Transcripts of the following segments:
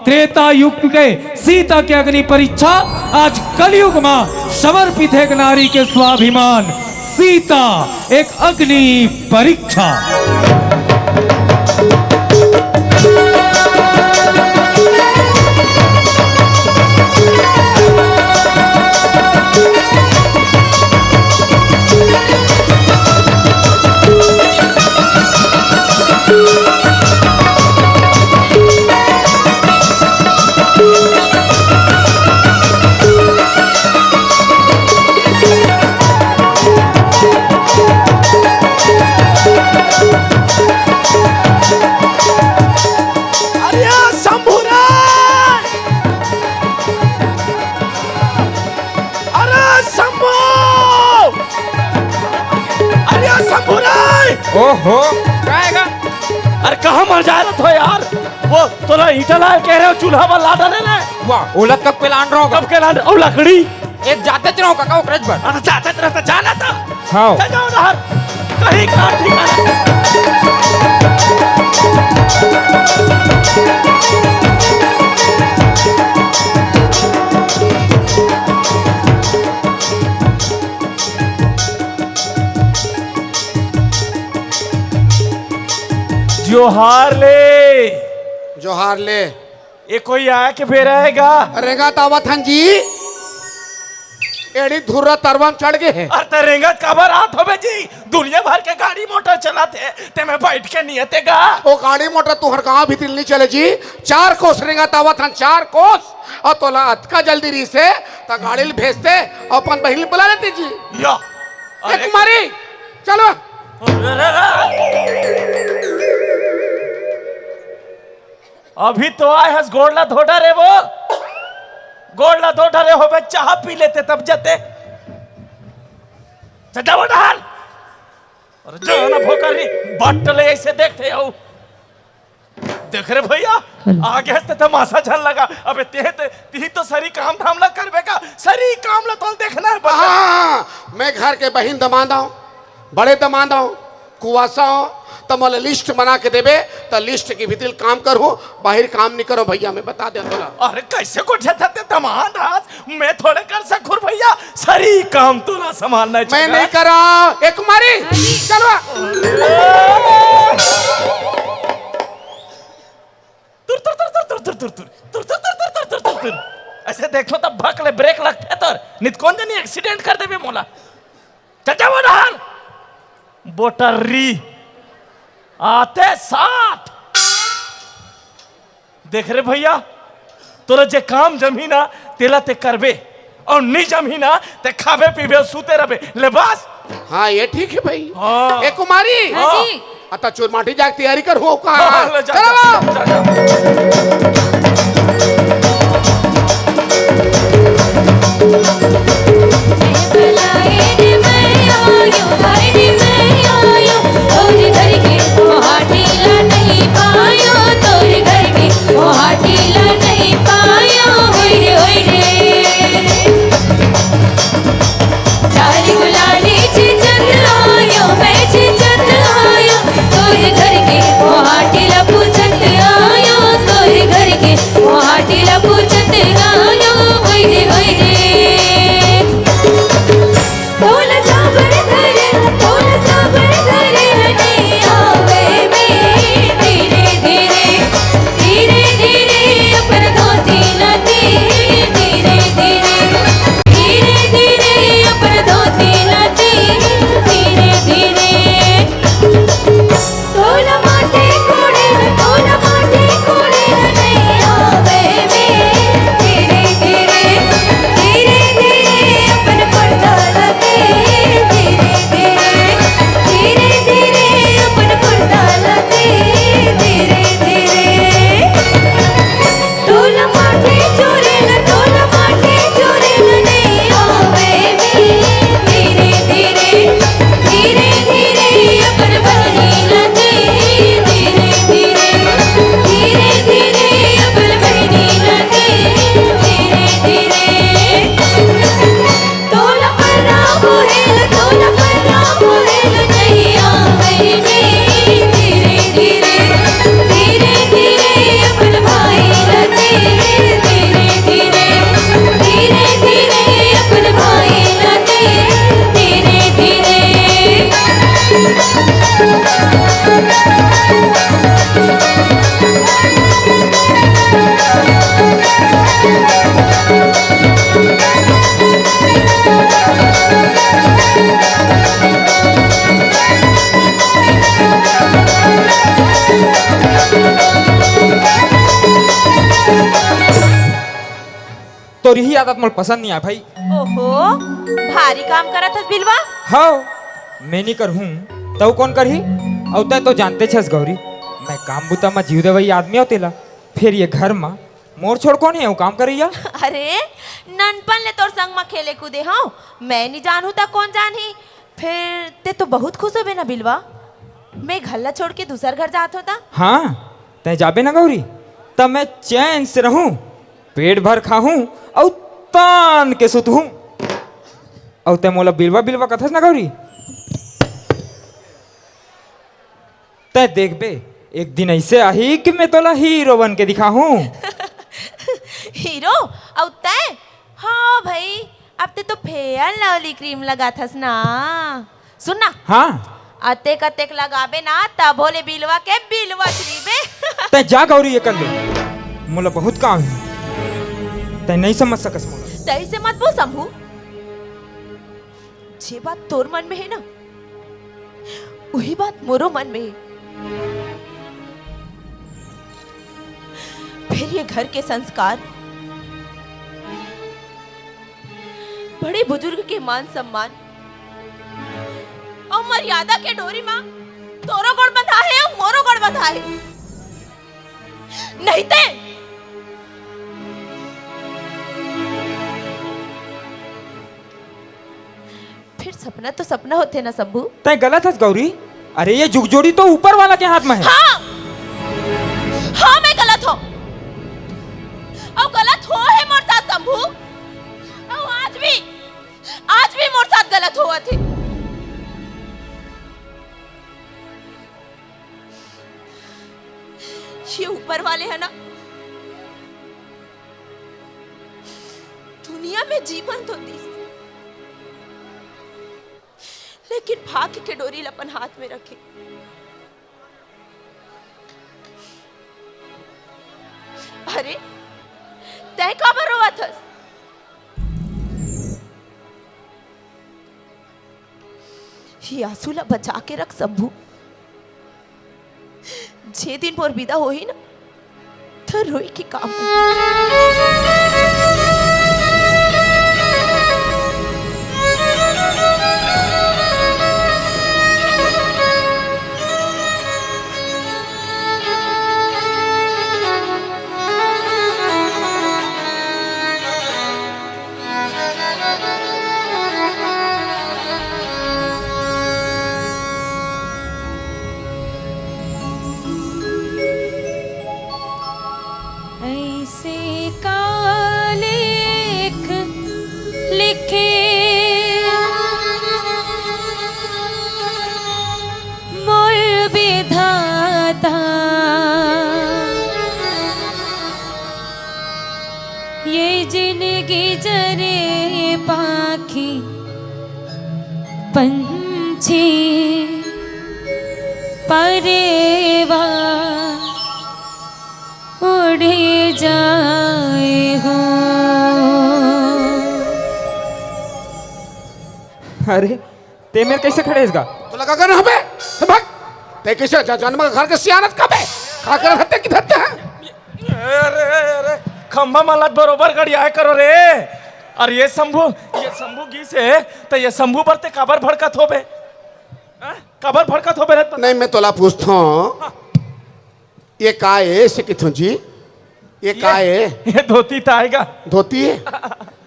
त्रेता युग के सीता के अग्नि परीक्षा, आज कलयुग में समर्पित है एक नारी के स्वाभिमान, सीता एक अग्नि परीक्षा। ओहो क्या? अरे कहाँ मर जा रहा था यार? वो तोला ईटा लाल कह रहे हो, चूल्हा पर ला डाले ना। वाह, उलट कब के लान रहा होगा? कब के लान? और लकड़ी एक जाते रहो काका ओकरेज पर। अरे जाते रहता, जाना था। हाँ चल जाओ ना, कहीं का ठिकाना। जोहार ले, जोहार ले। ये कोई आया के बे रहेगा? रेगा तावा थन जी एड़ी धुर्रा तरवन चढ़ गए। अरे रेंगत काबर आत होबे जी? दुनिया भर के गाड़ी मोटर चलाते ते में बैठ के नियतेगा। ओ गाड़ी मोटर तुहर कहाँ भी दिल नहीं चले जी। 4 कोस रेगा तावा थन, 4 कोस। और तोला अतका जल्दी री से ता गाड़ी भेजते अपन बहिन बुला लेते जी। या एक कुमारी चलो। अभी तो आए हस गोड़ला धोडा रे, वो गोड़ला धोडा रे हो बे, चाह पी लेते तब जाते। चटा डाल और जाना भोकरी बटले ऐसे देखते हो। देख रे भैया, आगे हंसते तमाशा झल लगा। अबे ती तो सरी काम धाम ला करबे का, सरी काम ला तो देखना है। हाँ, मैं घर के बहिन दमादा हूँ, बड़े दमादा हूँ, कुआसा हूँ। तो मोला लिस्ट बना के देबे तो लिस्ट की भीतर काम करूँ, बाहर काम नहीं करो भैया। मैं बता दे तोला। अरे कैसे को झटते दमाद आज मैं थोड़े कर सकूर भैया, सरी काम तो ना संभालना मैं नहीं करा। एक कुमारी चलो। ऐसे देख लो तब भकले ब्रेक लगते तो नित कौन जानी एक्सीडेंट कर देबे मोला। चचा वो डहार बोटरी आते साथ देख रे भैया, तोरा जे काम जमीना तेला ते करबे और नहीं जमीना ते खाबे पीबे सूते रबे ले बस। हाँ ये ठीक है भाई। हाँ। एक कुमारी अता चोर माटी जाग तैयारी कर हो का। तो ही आदत मोल पसंद नहीं है भाई। ओहो, भारी काम करत हस बिलवा। हाँ मैं नहीं कर हूँ तो कौन कर ही औता तो जानते छस गौरी, मैं काम बुता में जीव देवई आदमी होतेला, फिर ये घर में मोर छोड़ कौन है वो काम करिया। अरे ननपन ले तोर संग में खेले कूदे हाँ, मैं नहीं जानू ता कौन जानी। फिर ते तो बहुत खुश हो बे ना बिलवा, मैं घल्ला छोड़ के दूसर घर जात होता। हाँ तय जाबे ना गौरी, तब मैं चैन से रहूं, पेट भर खाऊं और तान के सुतूं। और तय मोला बिलवा बिलवा कथस ना गौरी, तय देख बे एक दिन ऐसे आही कि मैं तोला हीरो बन के दिखाऊं। हीरो और तय? हाँ भाई, अब ते तो फेयर लवली क्रीम लगा थस ना। सुन ना, हाँ अतेक अतेक लगाबे ना तब भोले बिलवा के बिलवा श्रीबे। तय जा गौरी ये कर ले, मोला बहुत काम है, तय नहीं समझ सकस मोला। तय से मत बोल शंभू, जे बात तोर मन में है ना वही बात मोरो मन में है। फिर ये घर के संस्कार, बड़े बुजुर्ग के मान सम्मान और मर्यादा के डोरी मां तोरो गड़ बंधा है और मोरो गड़ बंधा है। नहीं ते फिर सपना तो सपना होते ना शंभू। तय गलत हस गौरी, अरे ये जुगजोड़ी तो ऊपर वाला के हाथ में है। हाँ हाँ मैं गलत हूँ और गलत हो है मोर साथ शंभू, और आज भी मोर साथ गलत हुआ थे। ये ऊपर वाले है ना, दुनिया में जीवन तो दी, लेकिन भाग्य के डोरी अपन हाथ में रखे। अरे तय काबर रोवा थस? ये आंसू ला बचा के रख शंभू, जे दिन मोर विदा होही ना तो रोई के काम। ऐसे का लेख लिखे मोर विधाता, ये जिंदगी जरे पाखी पंछी परेवा उड़े जाए हो। अरे ते मेरे कैसे खड़े इसका? तो लगा कर हमें भाग, ते कैसे जन्म घर के सियानत कब है, खा कर हत्ते की धत्ते हैं। अरे खंभा मालत बरोबर गड़ी आए करो रे। और ये शंभू की से तो ये शंभू पर ते काबर भड़कत हो बे, काबर भड़कत हो बे? नहीं मैं तोला पूछता हूँ, ये का है से किथों जी, ये का है? ये धोती तो आएगा। धोती है?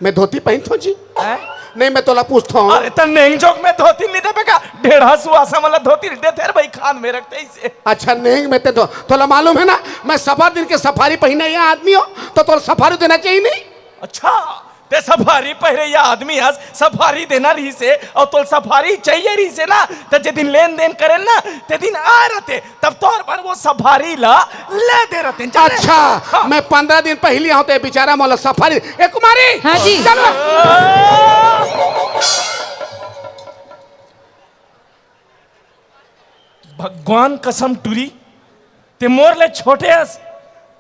मैं धोती पहनता हूँ जी। हैं? नहीं मैं तोला पूछता हूँ। अरे तो नेंग जोक में धोती नहीं दे बेका, 150 सुहासा वाला धोती देते भाई खान में रखते इसे। अच्छा नहीं मैं तो तोला मालूम है ना, मैं सफारी दिन के सफारी पहने ये आदमी हो तो तोला सफारी देना चाहिए नहीं? अच्छा ते सफारी पहरे या आदमी हस सफारी देना रही से, और तो सफारी चाहिए रही से ना, तो जे दिन लेन देन करे ना ते दिन आ रहते, तब तौर पर वो सफारी ला ले दे रहते। अच्छा हाँ। मैं 15 दिन पहले हूँ तो बेचारा मौला सफारी। ए कुमारी हाँ जी। चलो। भगवान कसम टूरी ते मोर ले छोटे हस,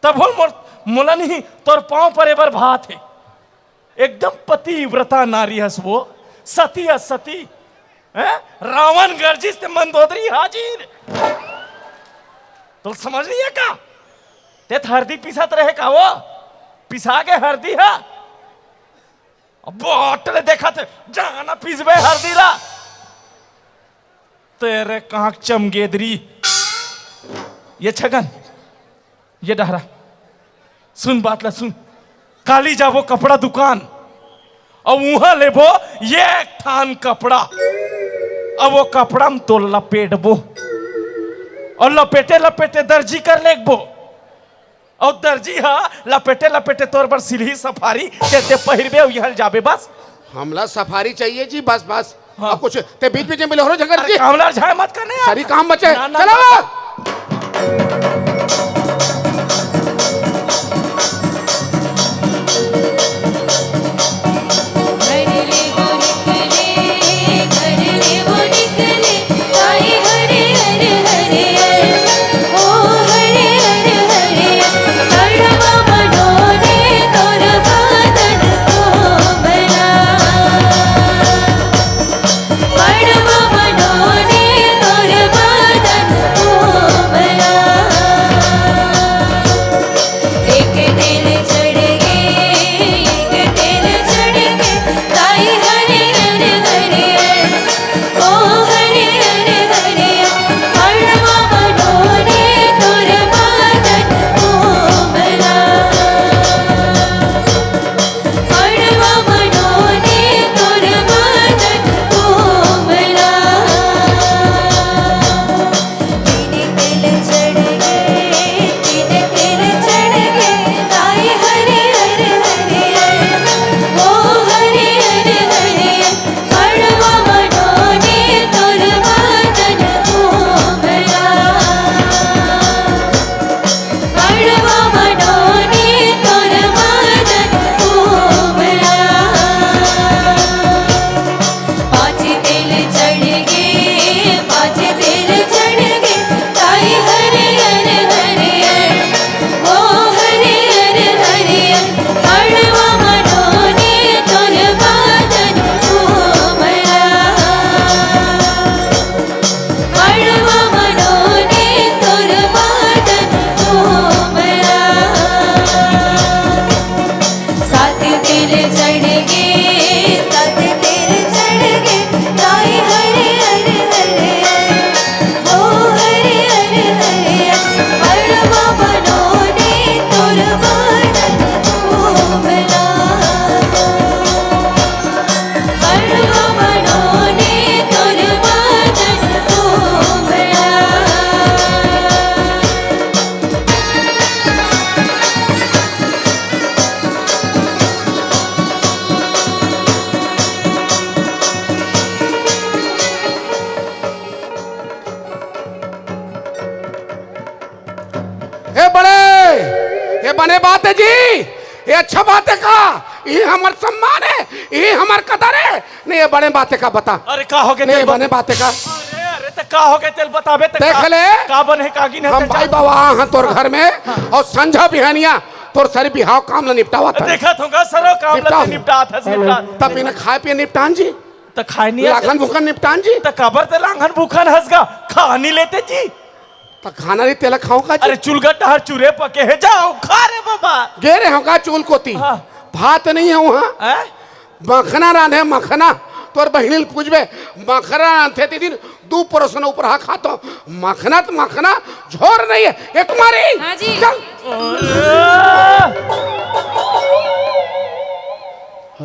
तब मोर मोला नहीं तोर पांव पर एबर भात है, एकदम पतिव्रता नारी हस वो, सती हस सती है? रावण गर्जिस ते मंदोदरी हाजिर। तो समझ नहीं है का ते हरदी पिसत रहे का, वो पिसा के हरदी है बोतल देखा थे जाना पिसबे हर दिला तेरे कहाँ चमगेदरी ये छगन ये डहरा सुन बात ला सुन काली जाबो कपड़ा दुकान और वहां लेबो ये थान कपड़ा अब वो कपड़ा में तो लपेटबो और लपेटे लपेटे दर्जी कर लेबो और दर्जी हा लपेटे लपेटे तोर पर सिलही सफारी ते पहिरबे यहाँ जाबे बस हमला सफारी चाहिए जी बस बस हाँ। कुछ ते बीच बीच में मिले हो झगड़ जी कामला झाय मत करने यार। सारी काम बचे ना, ना, चलो ना। बने बात है जी ये अच्छा बात है का ये हमार सम्मान है ये हमार कदर है नहीं ये बड़े बातें का बता अरे का हो गए नहीं बने बातें का अरे अरे तो का हो गए तेल बताबे तो देख ले का बने कागी ने हम भाई बाबा हाँ तोर घर में और संझा बिहानिया तोर सारी बिहाव काम ला निपटावा था देखा होगा सरो काम ला निपटा था तब इन्हें खाए पिए निपटान जी तो खाए नहीं लाखन भूखन निपटान जी तो कबर ते लांघन भूखन हंसगा खा नहीं लेते जी तो खाना नहीं तेला खाऊंगा जी अरे चुलगट हर चूरे पके है जाओ खा रे बाबा गे रे होगा चूल कोती भात नहीं है वहाँ मखना रांधे मखना तोर बहिनी पूछबे मखना रांधे ती दिन दू परोसन ऊपर हा खातो मखना तो मखना झोर नहीं है एक मारी हाँ जी। चल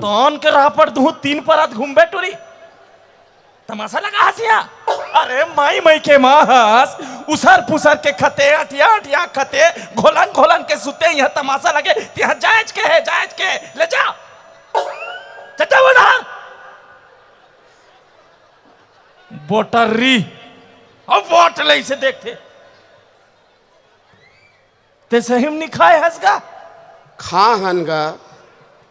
तौन के राह पर दू तीन परात घूमबे टोरी तमाशा लगा हसिया अरे माई माई के मास उसर पुसर के खते अटिया अटिया खते घोलन घोलन के सुते यहाँ तमाशा लगे यहाँ जायज के ले जा चचा बोला बोटरी अब बोट ले इसे देखते ते सही नहीं खाए हंसगा खा हनगा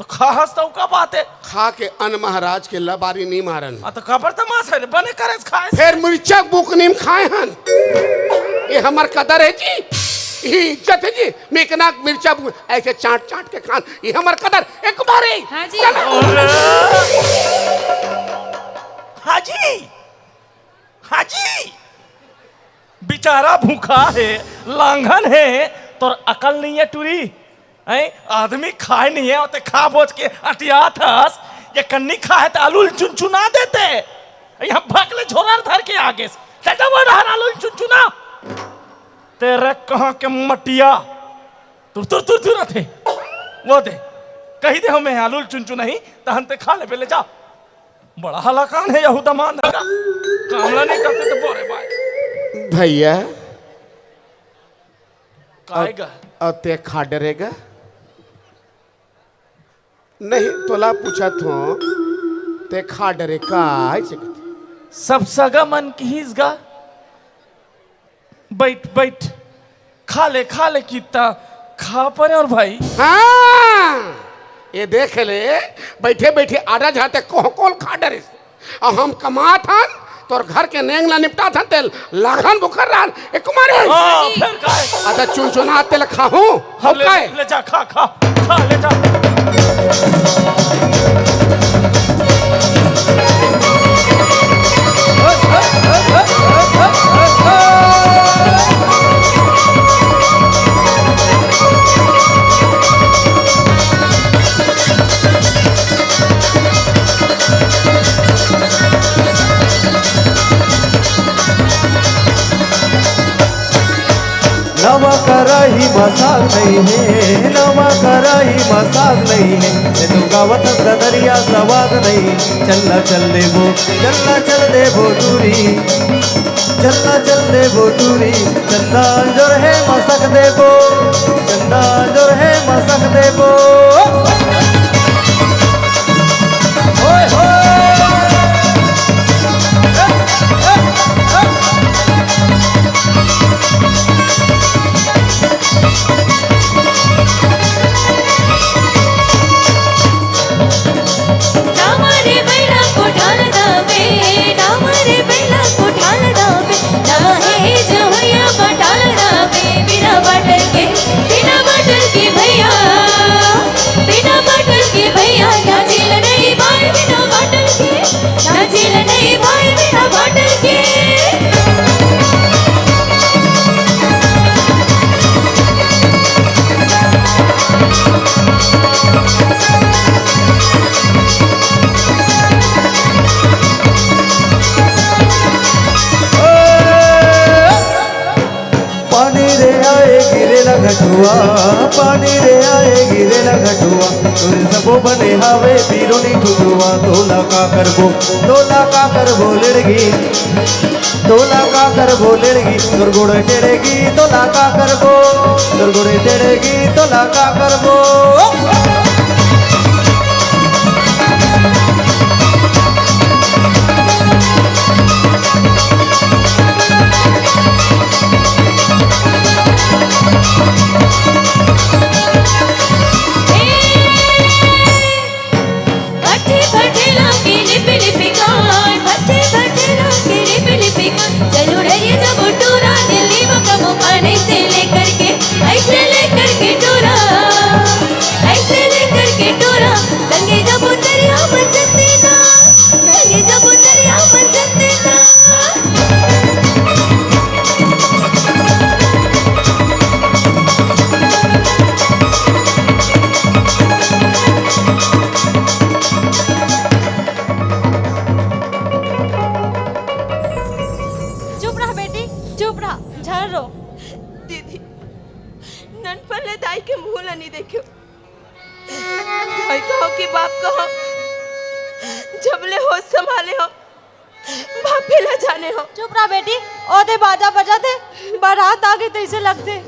तो खा हंसता का बात है खा के अन महाराज के लबारी नहीं मारन तो खबर तमाश है बने करे खाए फिर मिर्चा बुक नीम खाए हन ये हमार कदर है जी ये इज्जत है जी मेकना मिर्चा बुक ऐसे चाट चाट के खान ये हमार कदर एक बार हाँ जी। हाजी हाजी बेचारा भूखा है लांघन है तो अकल नहीं है टूरी आदमी खाए नहीं है और खा बोझ के अटिया थस ये कन्नी खा है तो आलूल चुनचुना देते यहाँ भगले झोरा धर के आगे से वो रहा आलूल चुनचुना तेरे कहाँ के मटिया तुर थे वो दे कही दे हमें आलूल चुनचुना ही तहन ते खा ले पहले जा बड़ा हलाकान है यहूदा मान लगा कामला नहीं करते तो बोरे भाई भैया काएगा ते खा डरेगा नहीं तोला पूछा तो ते खा डरे का सब सगा मन की हिसगा बैठ खा ले कितना खा परे और भाई हाँ ये देख ले बैठे बैठे आडा जाते कौन खा डरे और हम कमा था तोर घर के नेंगला निपटा था तेल लागन बुखर रहा ए कुमारे फिर काय अच्छा चुनचुना तेल खाऊं हम काय ले जा खा ले जा नवा कराही मसाल नहीं है नवा कराही मसाल नहीं है ये तो गावत दरिया सवाद नहीं चलना चल दे वो दूरी चलना चल दे वो दूरी चंदा जो है मसक दे वो चंदा जो है मसक दे वो ओए होए घटुआ पानी रे आए गिरे ना घटुआ तुझे सबो बने हावे पीरो नी ठुआ तोला का करबो लड़गी तोला का करबो लड़गी तोर गोड़े टेड़ेगी तोला का करबो तोर गोड़े टेड़ेगी तोला का करबो दीदी ननपले दाई के मुंह ला नहीं देखियो दाई कहो कि बाप कहो जबले हो संभाले हो बापे ला जाने हो। चुप रहा बेटी ओदे बाजा बजा दे बारात आगे तैसे लगते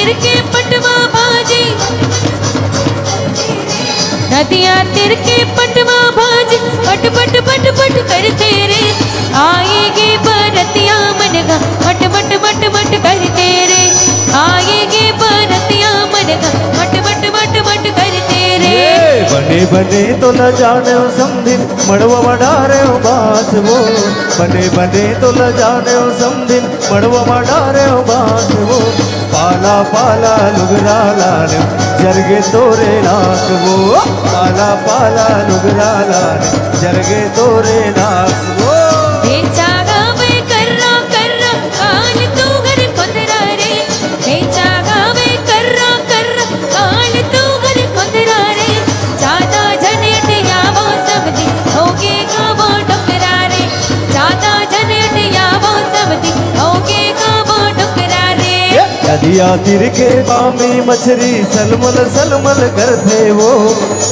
तिर के पटवा भाजी, नदियाँ तिर के पटवा भाजी, पट पट पट पट करते रे, आएगी बरतियाँ मनगा, मट मट मट मट करते रे, आएगी बरतियाँ मनगा, मट मट मट मट करते रे। बने बने तो न जाने समधिन मड़वा मडारे हो बास वो, बने बने तो न जाने समधिन मड़वा मडारे हो बास वो, पाला पाला लुगरा लाने जरगे तोरे नाक वो, पाला पाला लुगरा लाने जरगे तोरे नाक वो। बेचा गावे कर्रा कर्रा काल तू घर खुदरा रे, बेचा गावे कर्रा कर्रा काल तू घर खुदरा रे, ज्यादा झनेट यावो समझी होगे गावो डुकरा रे, ज्यादा झनेट यावो समझी होगे गावो डुकरा रे। नदिया तिर के पामी मछली सलमल सलमल करते वो,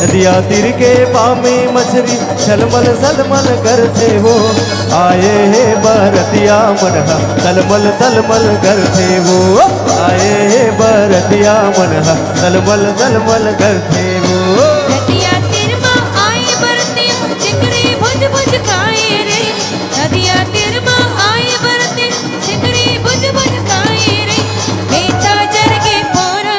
नदिया तिर के पामी मछली सलमल सलमल करते वो, आए हे बरतिया मनहा तलमल तलमल करते वो, आए हे बरतिया मनहा तलमल तलमल करते वो। नदिया तिर माँ आए बरते चिंगरी भुज भुज खाए रे, नदिया तिर माँ आए बरते चिंगरी भुज भुज खाए रे, बेचा जरगे पोरा।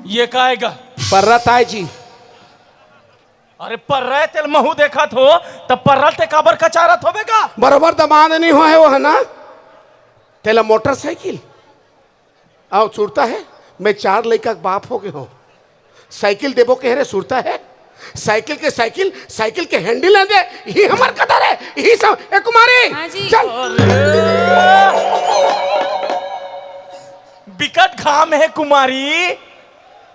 ये काएगा पर्रत आए जी। अरे पर्रे तेल महू देखा थो तब पर्रल ते काबर कचारत होवेगा। बरोबर दमाद नहीं हुआ है वो है ना, तेला मोटरसाइकिल आओ छूटता है। मैं 4 लड़का का बाप हो गए हो, साइकिल देबो कह रहे सुरता है, साइकिल के साइकिल के हैंडल दे, यही हमार कदर है, यही सब। ए कुमारी हाँ जी। चल। बिकट घाम है कुमारी,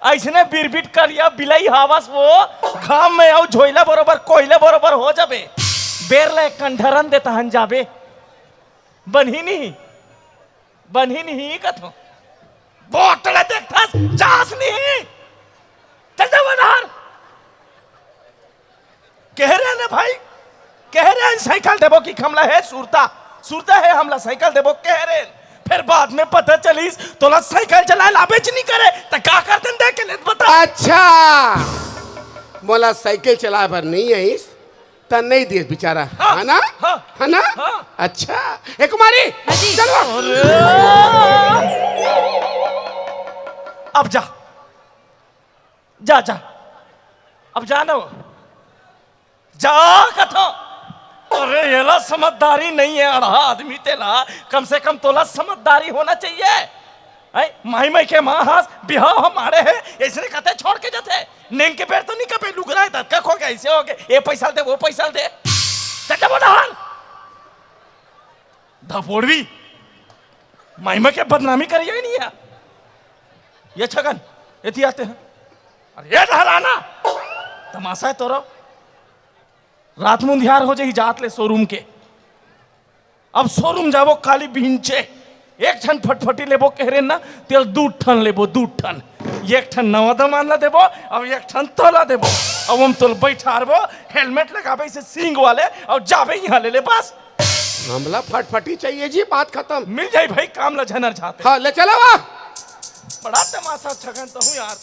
ऐसने बिरबिट करिया बिलाई हवास वो घाम में आओ झोइला बरोबर कोयले बरोबर हो जाबे, बेरले कंठरन देता हन जाबे, बनही नहीं कथो बोतले देखथस जास नहीं चल जा बाहर। कह रहे ना भाई, कह रहे हैं साइकिल देबो की हमला है सुरता है हमला साइकिल देबो कह रहे हैं, फिर बाद में पता चलीस तोला साइकिल चलाए लाबेच नहीं करे तो क्या करते देख के लेत बता। अच्छा मोला साइकिल चलाए पर नहीं है इस त नहीं दिए बेचारा। हाँ, है ना हाँ, है ना हाँ। अच्छा ए कुमारी जी। चलो। अब जा अब जानो जा कथो। अरे येला समझदारी नहीं है अड़ा आदमी तेला, कम से कम तोला समझदारी होना चाहिए। माई के माँ हास बिहाव हमारे है ऐसे कहते छोड़ के जाते नेंग के पैर तो नहीं कपे लुक रहा है धक्का खो गया ऐसे हो गए, ये पैसा दे वो पैसा दे चचा बोला हाल धपोड़वी माई के बदनामी करिए ही नहीं है ये छगन ये आते हैं। अरे ये हराना तमाशा है तोरा, रात मुंधियार हो जाए जात ले शोरूम के। अब शोरूम जाबो काली बींचे एक ठन फटफटी लेबो कह रहे ना तेल 2 ठन लेबो 2 ठन, एक ठन नवा दमान ला देबो अब एक ठन तोला देबो। अब हम तोल बैठारबो हेलमेट लगाबे से सींग वाले और जाबे यहाँ ले बस। हमला फटफटी चाहिए जी, बात खत्म। मिल जाए भाई काम ला झनर चाहते। हाँ ले चला वाह। बड़ा तमाशा छगन तो हूँ यार।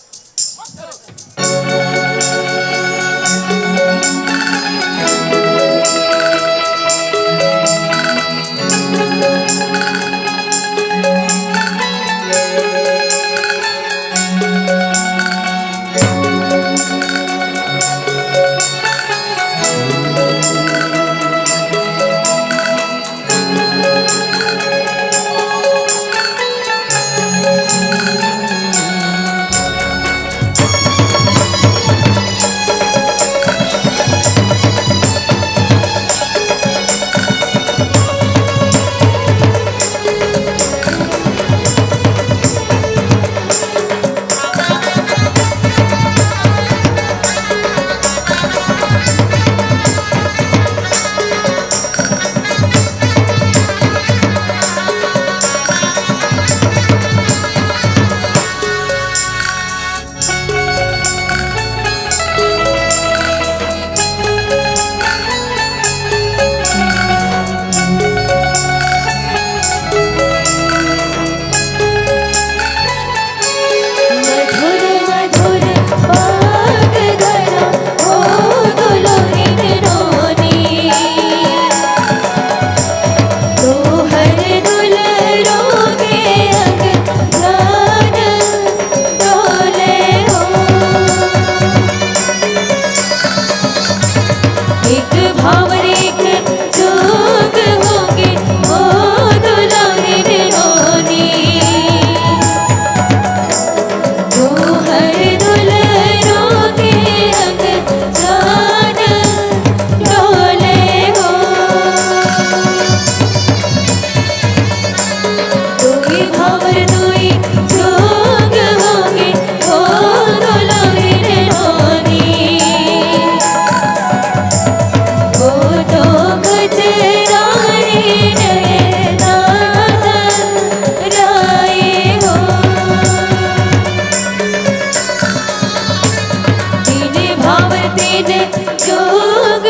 आवर्तेन जोग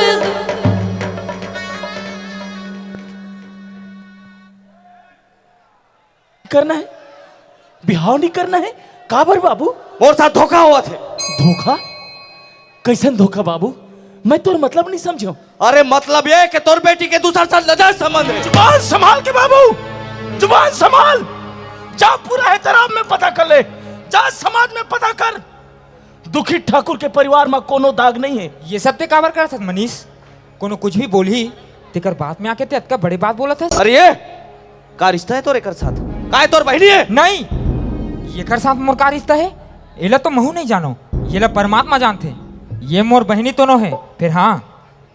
करना है, बिहाव नहीं करना है। काबर बाबू? मोर साथ धोखा हुआ थे। धोखा? कैसन धोखा बाबू? मैं तोर मतलब नहीं समझो। अरे मतलब ये कि तोर बेटी के दूसरा साथ नाजायज संबंध है। जुबान संभाल के बाबू, जुबान संभाल। जा पूरा एहतराम में पता कर ले, जा समाज में पता कर। दुखी ठाकुर के परिवार में कोनो दाग नहीं है। ये सब ते काबर करत मनीष? कोनो कुछ भी बोली तेकर बात में आके ते अतका बड़ी बात बोलत है। अरे ये का रिश्ता है तोरे कर साथ? का है तोर बहनी है? नहीं, ये कर साथ मोर का रिश्ता है एला तो महू नहीं जानो, ये ला परमात्मा जानते। ये मोर बहनी तो नो है। फिर हाँ,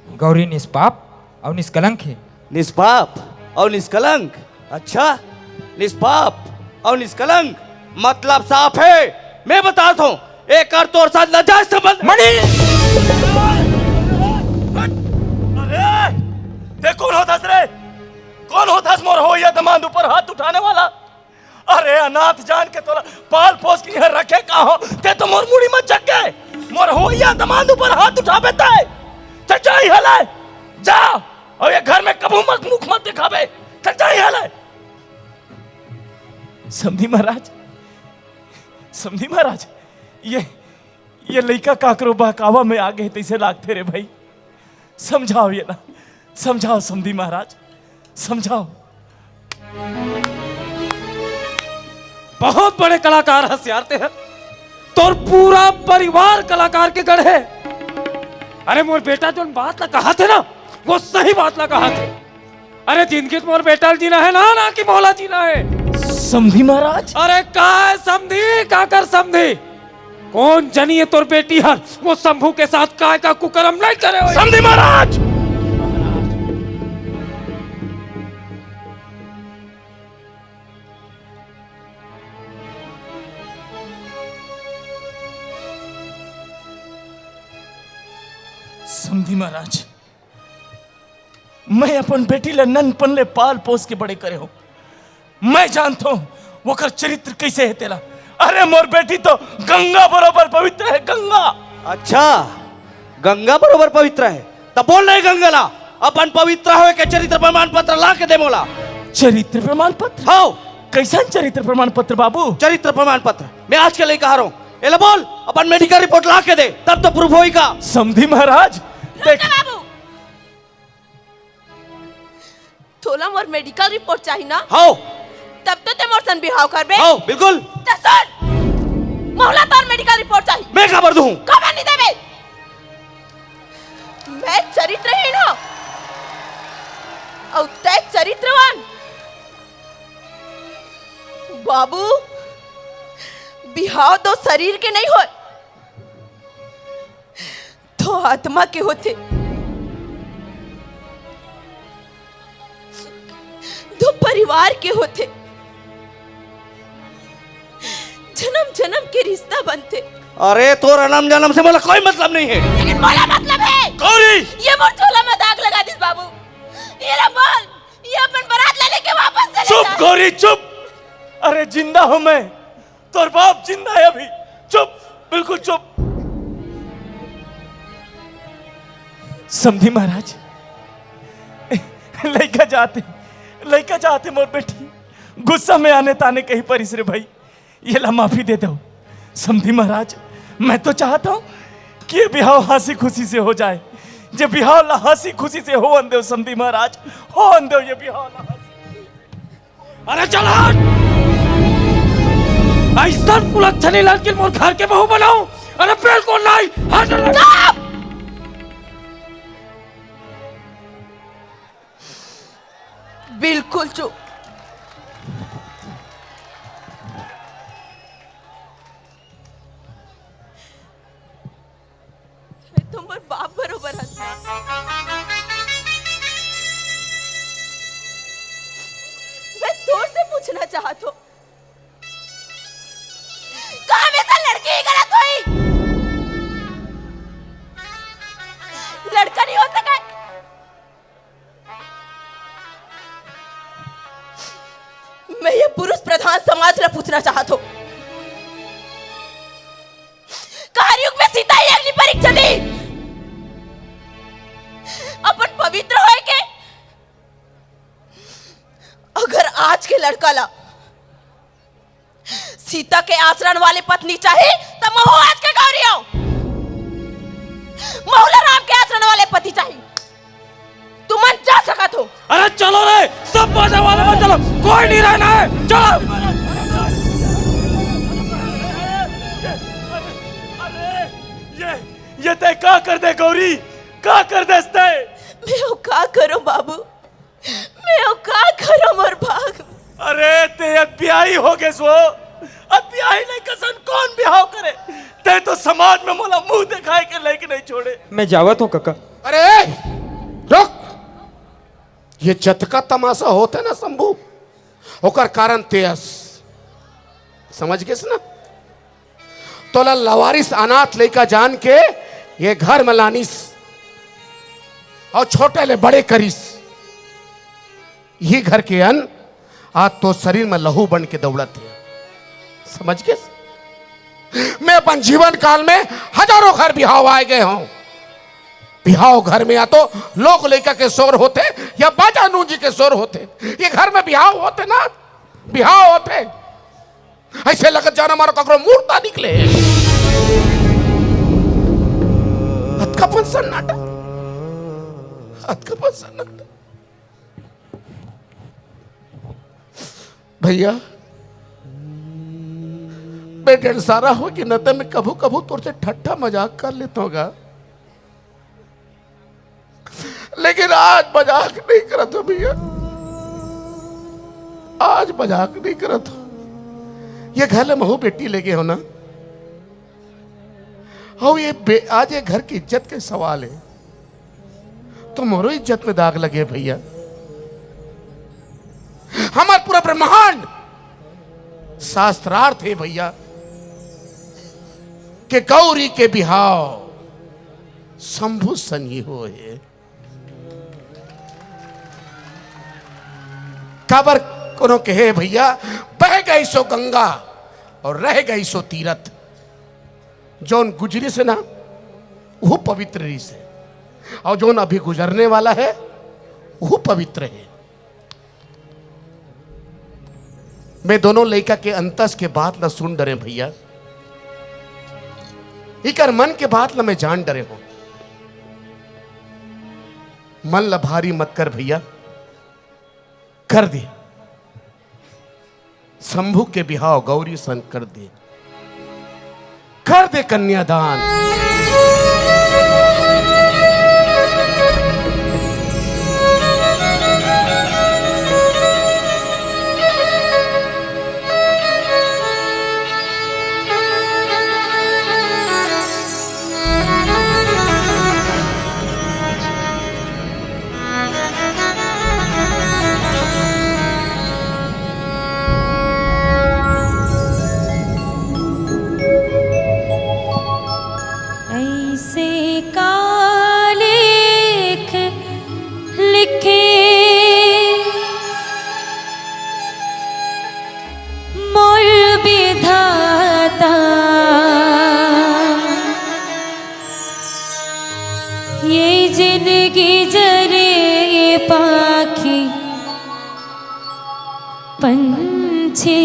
गौरी निष्पाप और निष्कलंक है। निष्पाप और निष्कलंक? अच्छा, निष्पाप और निष्कलंक मतलब साफ है। मैं बताता हूँ, एक और तोर साथ नाजायज संबंध। मनीष, अरे ते कौन होतास रे? कौन होतास मोर हो या दमाद ऊपर हाथ उठाने वाला? अरे अनाथ जान के तोरा पाल पोस के यहाँ रखे का हो, ते तो मोर मुड़ी में जग गए। मोर हो या दमाद ऊपर हाथ उठा बेता है। चल जा ही हले, जा। और ये घर में कबू मत मुख मत दिखावे। चल जा ही हले। समझी महाराज, समझी महाराज, ये लड़का काकरो बहकावा में आ गए तैसे लागते रे भाई। समझाओ ये ना, समझाओ समझी महाराज, समझाओ। बहुत बड़े कलाकार हसियारते हैं, तोर पूरा परिवार कलाकार के गढ़ है। अरे मोर बेटा जो बात ला कहा थे ना, वो सही बात ला कहा थे। अरे जिंदगी तो मोर बेटा जीना है ना, ना कि मौला जीना है। समझी महाराज? अरे का समझी, का कर समझी? कौन जनी है तोर बेटी हर वो शंभू के साथ काय का कुकर्म नहीं करे। समझी महाराज? समझी महाराज, मैं अपन बेटी ले ननपन ले पाल पोस के बड़े करे हो। मैं जानता हूं वो कर चरित्र कैसे है तेरा। अरे मोर बेटी तो गंगा बरोबर पवित्र है, गंगा। अच्छा, गंगा बरोबर पवित्र है, तब बोल रहे गंगा ला अपन पवित्र होए के चरित्र प्रमाण पत्र ला के दे मोला। चरित्र प्रमाण पत्र? हाँ। कैसा चरित्र प्रमाण पत्र बाबू? चरित्र प्रमाण पत्र मैं आज के लिए कहा रहा हूँ। एला बोल, अपन मेडिकल रिपोर्ट ला के दे, तब तो प्रूफ होएगा। समझी महाराज? देख बाबू, थोला मोर मेडिकल रिपोर्ट चाहिए ना? हाँ। तब तो ते मोर सन बिहाव करबे। हाँ बिल्कुल। तो सुन, मोहला तोर मेडिकल रिपोर्ट चाहिए। मैं खबर दूं? खबर नहीं देबे। मैं चरित्रहीन हूं और ते चरित्रवान। बाबू, बिहाव तो शरीर के नहीं हो, तो आत्मा के होते। तो परिवार के होते, जन्म जन्म के रिश्ता बनते। अरे तो रनम जन्म से बोला कोई मतलब नहीं है। लेकिन बोला मतलब है। गौरी, ये मोर चोला में दाग लगा दिस बाबू। ये ला बोल, ये अपन बारात ले लेके वापस चले चुप जा। गौरी चुप। अरे जिंदा हूं मैं, तोर बाप जिंदा है अभी। चुप, बिल्कुल चुप। समझी महाराज? लड़का जाते मोर बेटी गुस्सा में आने ताने कहीं परिस रे भाई। ये ला माफी दे दो। समझी महाराज, मैं तो चाहता हूं कि ये बिहाव हंसी खुशी से हो जाए। जे बिहाव ला हंसी खुशी से हो अंदेव। समझी महाराज, हो अंदेव ये बिहाव ला हंसी। अरे चल हट, ऐसा कुलच्छनी लड़की मोर घर के बहू बनाऊं? अरे बिल्कुल नहीं, हट। बिल्कुल चुप। तुम पर बाप बरोबर हंस। मैं तोर से पूछना चाहत हूँ, कहाँ में सा लड़की ही गलत हुई? लड़का नहीं हो सका। मैं ये पुरुष प्रधान समाज से पूछना चाहता हूँ, कलयुग में सीता ही अग्नि परीक्षा दी। लड़का ला। सीता के आचरण वाले पत्नी चाहिए तो महू आज के गौरी हो। महुला राम के आचरण वाले पति चाहिए। तुम जा सकत हो। अरे चलो रे, सब बाजा वाले में चलो, कोई नहीं रहना है, चलो। ये ते का कर दे गौरी, का कर दे ते? मैं का करो बाबू, मैं का करो मोर भाग। अरे ते ब्याही हो गए सो, अब ब्याही नहीं कसन कौन ब्याह करे? ते तो समाज में मोला मुंह दिखाए के लेके नहीं छोड़े। मैं जावत हूँ काका। अरे रुक, ये जतका तमाशा होते ना शंभू, ओकर कारण तेयस समझ गए ना? तोला लवारिस अनाथ लेकर जान के ये घर में लानिस और छोटे ले बड़े करिस। ये घर के अन्न आज तो शरीर में लहू बन के दौड़त है, समझ गए? मैं अपन जीवन काल में हजारों घर बिहाव आए गए हूं। बिहाव घर में या तो लोक लेकर के शोर होते या बाजा नूंजी के शोर होते। ये घर में बिहाव होते ना, बिहाव होते ऐसे लगत जाना मारो ककरो मूर्ता निकले। हथकपन सन्नाटा, हथकपन सन्नाटा। भैया मैं डेढ़ सारा हो कि न तो मैं कभू कभू तुझसे ठट्ठा मजाक कर लेता होगा, लेकिन आज मजाक नहीं करत हो भैया, आज मजाक नहीं करत हो। ये घर महू बेटी लेके हो ना, हो ये आज ये घर की इज्जत के सवाल है, तो मोरो इज्जत में दाग लगे भैया। हमारा पूरा ब्रह्मांड शास्त्रार्थ है भैया कि गौरी के बिहाव शंभू सनी हो है। काबर कोनो कहे भैया, बह गई सो गंगा और रह गई सो तीरथ। जौन गुजरी से ना वो पवित्र रही से, और जौन अभी गुजरने वाला है वो पवित्र है। मैं दोनों लड़का के अंतस के बात ना सुन डरे भैया, इकर मन के बात ना मैं जान डरे हो। मन ला भारी मत कर भैया, कर दे शंभू के बिहाव गौरी सन कर दे, कर दे कन्यादान। जिंदगी जरे ये पाखी पंछी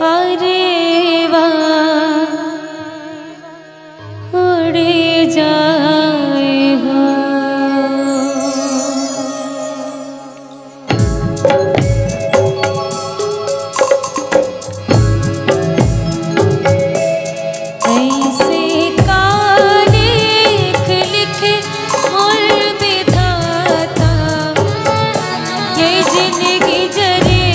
अरे वाह उड़े जाए हो। जिंदगी जरे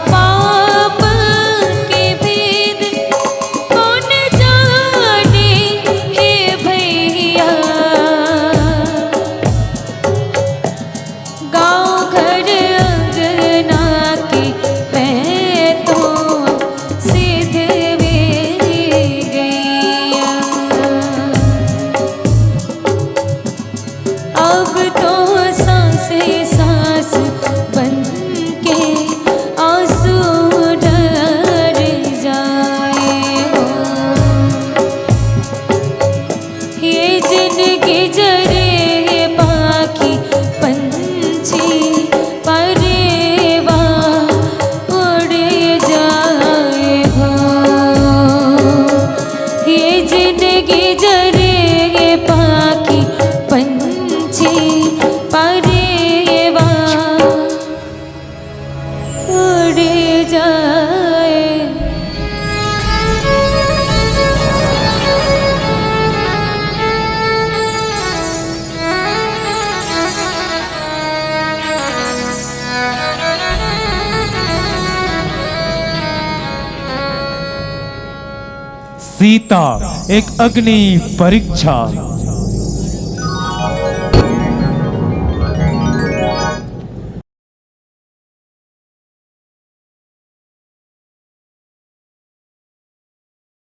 पाप के भेद कौन जाने हे भैया। गाँव घर अंगना के मैं तो सिद्ध वे गैया। अब तो सांसे सांस बन के आंसू डर जाए हो। ये जिंदगी जरे बाकी पंछी परेवा उड़ जाए हो। ये जिंदगी जरे बाकी पंछी परेवा उड़ जाए। सीता एक अग्नि परीक्षा